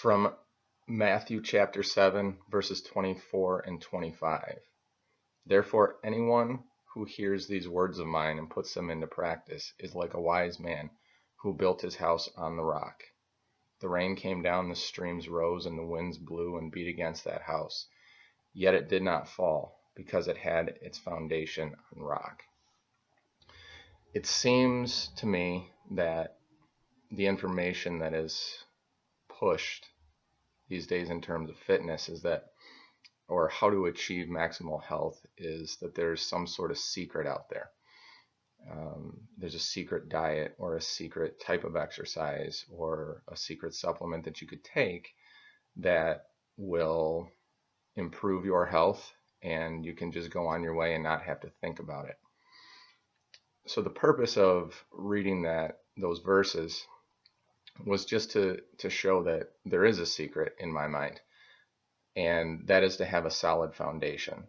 From Matthew chapter 7, verses 24 and 25. Therefore, anyone who hears these words of mine and puts them into practice is like a wise man who built his house on the rock. The rain came down, the streams rose, and the winds blew and beat against that house. Yet it did not fall, because it had its foundation on rock. It seems to me that the information that is pushed these days in terms of fitness is that, or how to achieve maximal health, is that there's some sort of secret out there. There's a secret diet or a secret type of exercise or a secret supplement that you could take that will improve your health, and you can just go on your way and not have to think about it. So the purpose of reading those verses was just to show that there is a secret in my mind, and that is to have a solid foundation.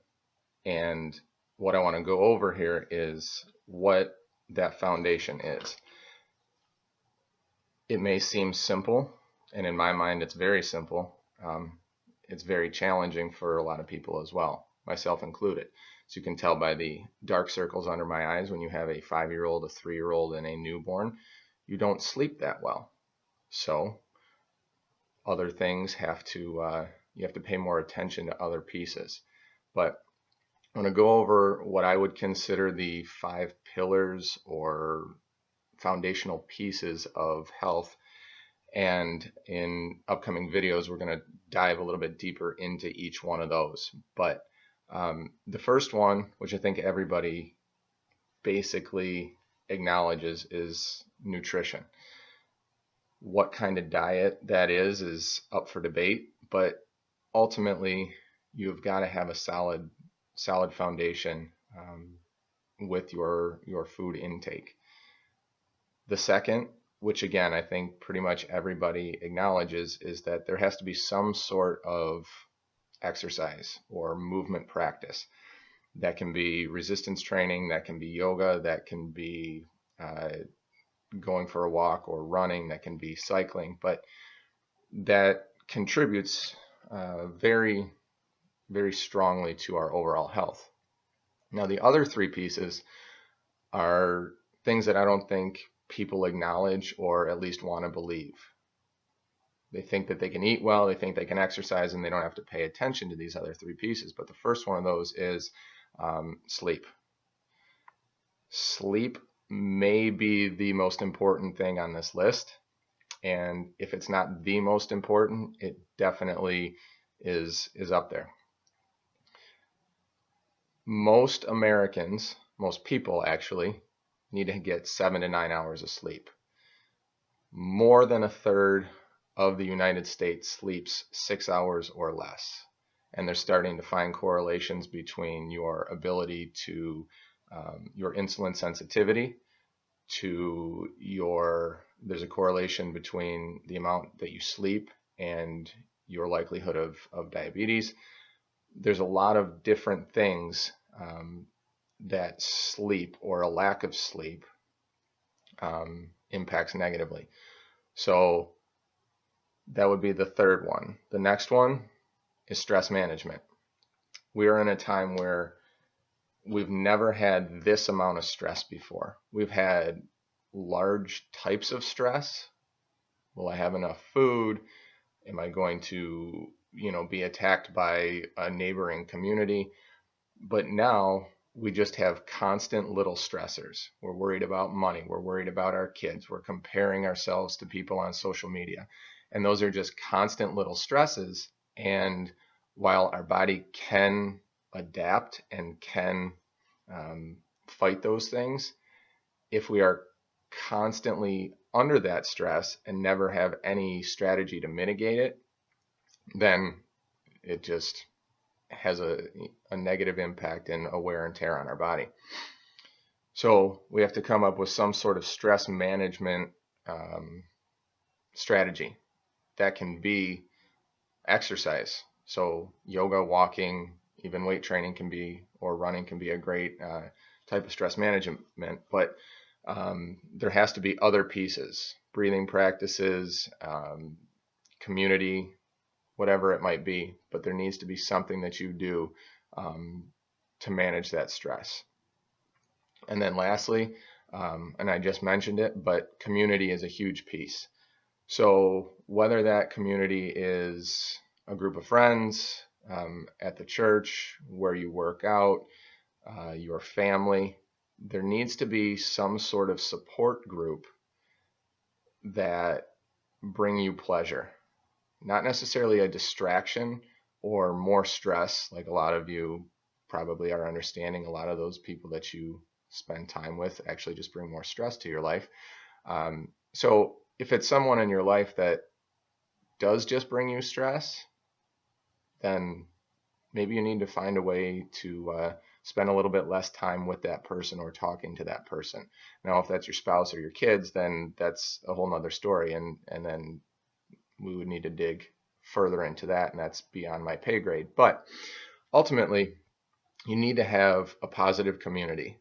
And what I want to go over here is what that foundation is. It may seem simple, and in my mind it's very simple. It's very challenging for a lot of people as well, myself included. So you can tell by the dark circles under my eyes, when you have a 5-year-old, a 3-year-old, and a newborn, you don't sleep that well. So other things you have to pay more attention to other pieces. But I'm going to go over what I would consider the 5 pillars or foundational pieces of health. And in upcoming videos, we're going to dive a little bit deeper into each one of those. But the first one, which I think everybody basically acknowledges, is nutrition. What kind of diet that is up for debate, but ultimately you've got to have a solid foundation with your food intake. The second, which again I think pretty much everybody acknowledges, is that there has to be some sort of exercise or movement practice. That can be resistance training, that can be yoga, that can be going for a walk or running, that can be cycling, but that contributes very, very strongly to our overall health. Now, the other 3 pieces are things that I don't think people acknowledge, or at least want to believe. They think that they can eat well, they think they can exercise, and they don't have to pay attention to these other 3 pieces. But the first one of those is sleep. Sleep may be the most important thing on this list, and if it's not the most important, it definitely is up there. Most Americans, most people actually, need to get 7 to 9 hours of sleep. More than a third of the United States sleeps 6 hours or less, and they're starting to find correlations between your ability to your insulin sensitivity to there's a correlation between the amount that you sleep and your likelihood of diabetes. There's a lot of different things that sleep, or a lack of sleep, impacts negatively. So that would be the third one. The next one is stress management. We are in a time where we've never had this amount of stress before. We've had large types of stress. Will I have enough food? Am I going to, be attacked by a neighboring community? But now we just have constant little stressors. We're worried about money. We're worried about our kids. We're comparing ourselves to people on social media. And those are just constant little stresses. And while our body can adapt and can fight those things, if we are constantly under that stress and never have any strategy to mitigate it, then it just has a negative impact and a wear and tear on our body. So we have to come up with some sort of stress management strategy. That can be exercise. So yoga, walking, even weight training can be, or running can be a great type of stress management. But there has to be other pieces, breathing practices, community, whatever it might be, but there needs to be something that you do to manage that stress. And then lastly, and I just mentioned it, but community is a huge piece. So whether that community is a group of friends, at the church, where you work out, your family, there needs to be some sort of support group that bring you pleasure. Not necessarily a distraction or more stress, like a lot of you probably are understanding. A lot of those people that you spend time with actually just bring more stress to your life. So if it's someone in your life that does just bring you stress, then maybe you need to find a way to spend a little bit less time with that person or talking to that person. Now, if that's your spouse or your kids, then that's a whole nother story, and then we would need to dig further into that, and that's beyond my pay grade. But ultimately, you need to have a positive community.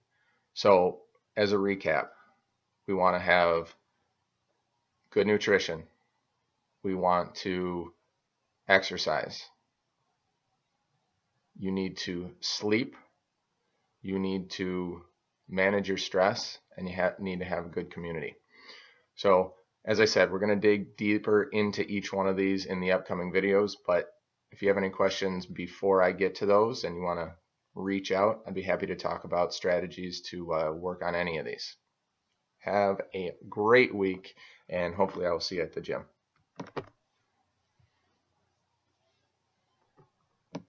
So as a recap, we want to have good nutrition. We want to exercise. You need to sleep. You need to manage your stress, and you need to have a good community. So as I said, we're going to dig deeper into each one of these in the upcoming videos, but if you have any questions before I get to those and you want to reach out, I'd be happy to talk about strategies to work on any of these. Have a great week, and hopefully I will see you at the gym.